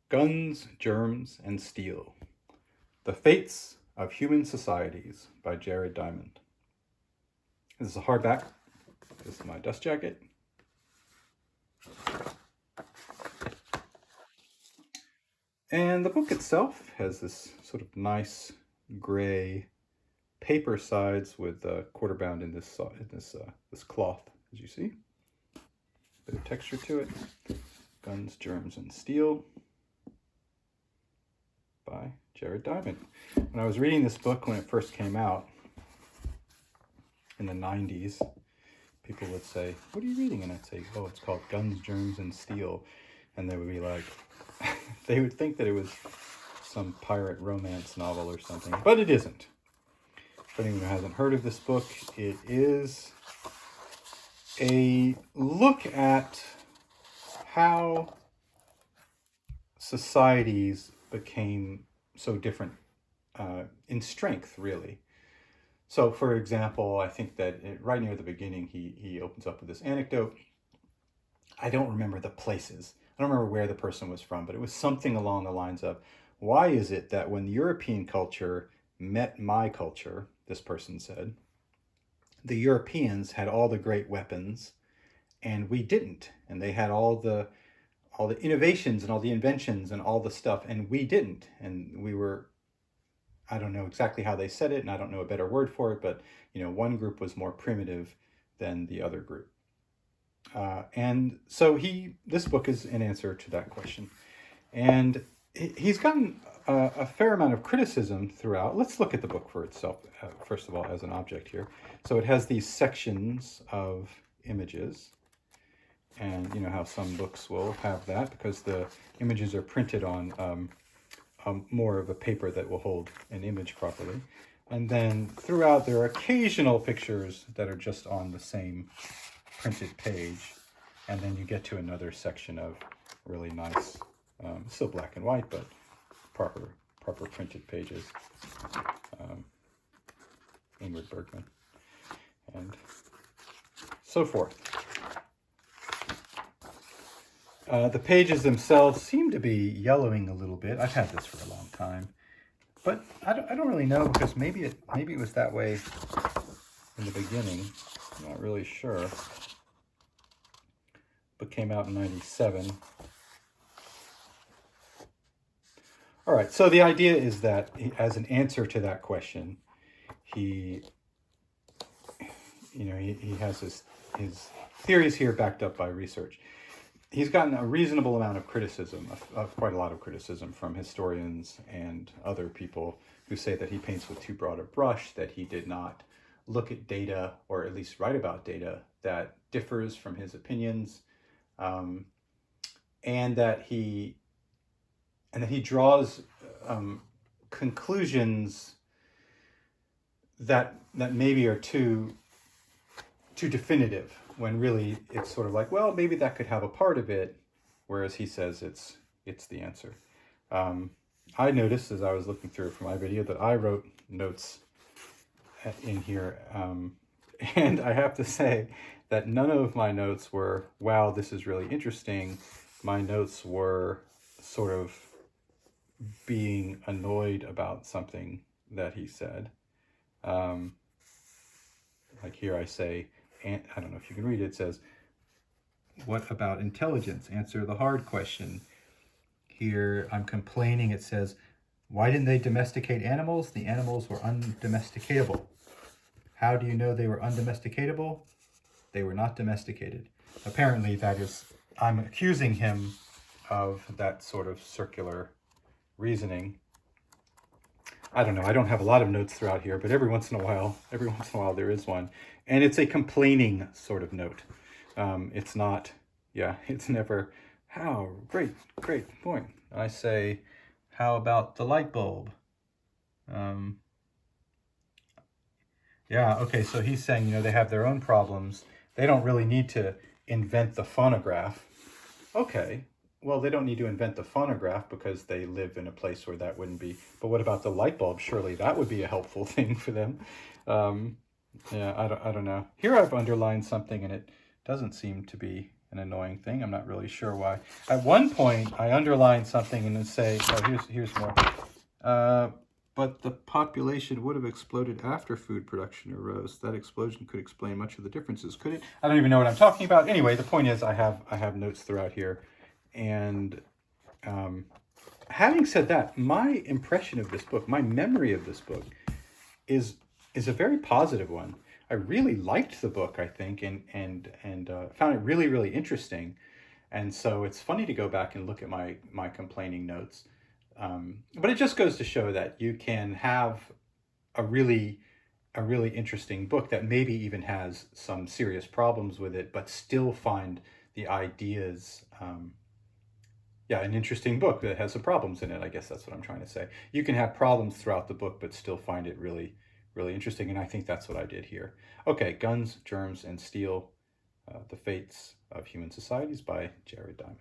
Guns, Germs, and Steel. The Fates of Human Societies by Jared Diamond. This is a hardback. This is my dust jacket. And the book itself has this sort of nice gray paper sides with quarter bound in this cloth, as you see. Bit of texture to it. Guns, Germs, and Steel by Jared Diamond. When I was reading this book when it first came out in the 90s, people would say, "What are you reading?" And I'd say, "Oh, it's called Guns, Germs, and Steel." And they would be like, they would think that it was some pirate romance novel or something, but it isn't. For anyone who hasn't heard of this book, it is a look at how societies became so different in strength, really. So, for example, I think that right near the beginning, he opens up with this anecdote. I don't remember the places. I don't remember where the person was from, but it was something along the lines of, why is it that when European culture met my culture, this person said, the Europeans had all the great weapons and we didn't, and they had all the innovations and all the inventions and all the stuff, and we didn't, and we were, I don't know exactly how they said it, and I don't know a better word for it, but one group was more primitive than the other group. And so this book is an answer to that question. And he's gotten a fair amount of criticism throughout. Let's look at the book for itself, first of all, as an object here. So it has these sections of images. And you know how some books will have that because the images are printed on more of a paper that will hold an image properly. And then throughout, there are occasional pictures that are just on the same printed page. And then you get to another section of really nice, still black and white, but proper printed pages. Ingrid Bergman. And so forth. The pages themselves seem to be yellowing a little bit. I've had this for a long time, but I don't really know because maybe it was that way in the beginning. I'm not really sure. But came out in '97. All right. So the idea is that as an answer to that question, he has his theories here backed up by research. He's gotten a reasonable amount of criticism, quite a lot of criticism from historians and other people who say that he paints with too broad a brush, that he did not look at data, or at least write about data, that differs from his opinions, and that he draws conclusions that maybe are too definitive, when really it's sort of like, well, maybe that could have a part of it, whereas he says it's the answer. I noticed as I was looking through it for my video that I wrote notes in here, and I have to say that none of my notes were, wow, this is really interesting. My notes were sort of being annoyed about something that he said. Like here I say, and I don't know if you can read it, it says, what about intelligence? Answer the hard question. Here I'm complaining, it says, why didn't they domesticate animals? The animals were undomesticatable. How do you know they were undomesticatable? They were not domesticated. Apparently that is, I'm accusing him of that sort of circular reasoning. I don't know, I don't have a lot of notes throughout here, but every once in a while there is one. And it's a complaining sort of note. It's not, it's never, how, great point. I say, how about the light bulb? Okay, so he's saying, they have their own problems. They don't really need to invent the phonograph. Okay, well, they don't need to invent the phonograph because they live in a place where that wouldn't be. But what about the light bulb? Surely that would be a helpful thing for them. I don't know. Here I've underlined something and it doesn't seem to be an annoying thing. I'm not really sure why. At one point, I underlined something and then say, oh, here's more. But the population would have exploded after food production arose. That explosion could explain much of the differences, could it? I don't even know what I'm talking about. Anyway, the point is I have notes throughout here. And having said that, my impression of this book, my memory of this book is a very positive one. I really liked the book, I think, and found it really, really interesting. And so it's funny to go back and look at my complaining notes. But it just goes to show that you can have a really interesting book that maybe even has some serious problems with it, but still find the ideas. An interesting book that has some problems in it. I guess that's what I'm trying to say. You can have problems throughout the book, but still find it really, really interesting. And I think that's what I did here. Okay, Guns, Germs, and Steel, The Fates of Human Societies by Jared Diamond.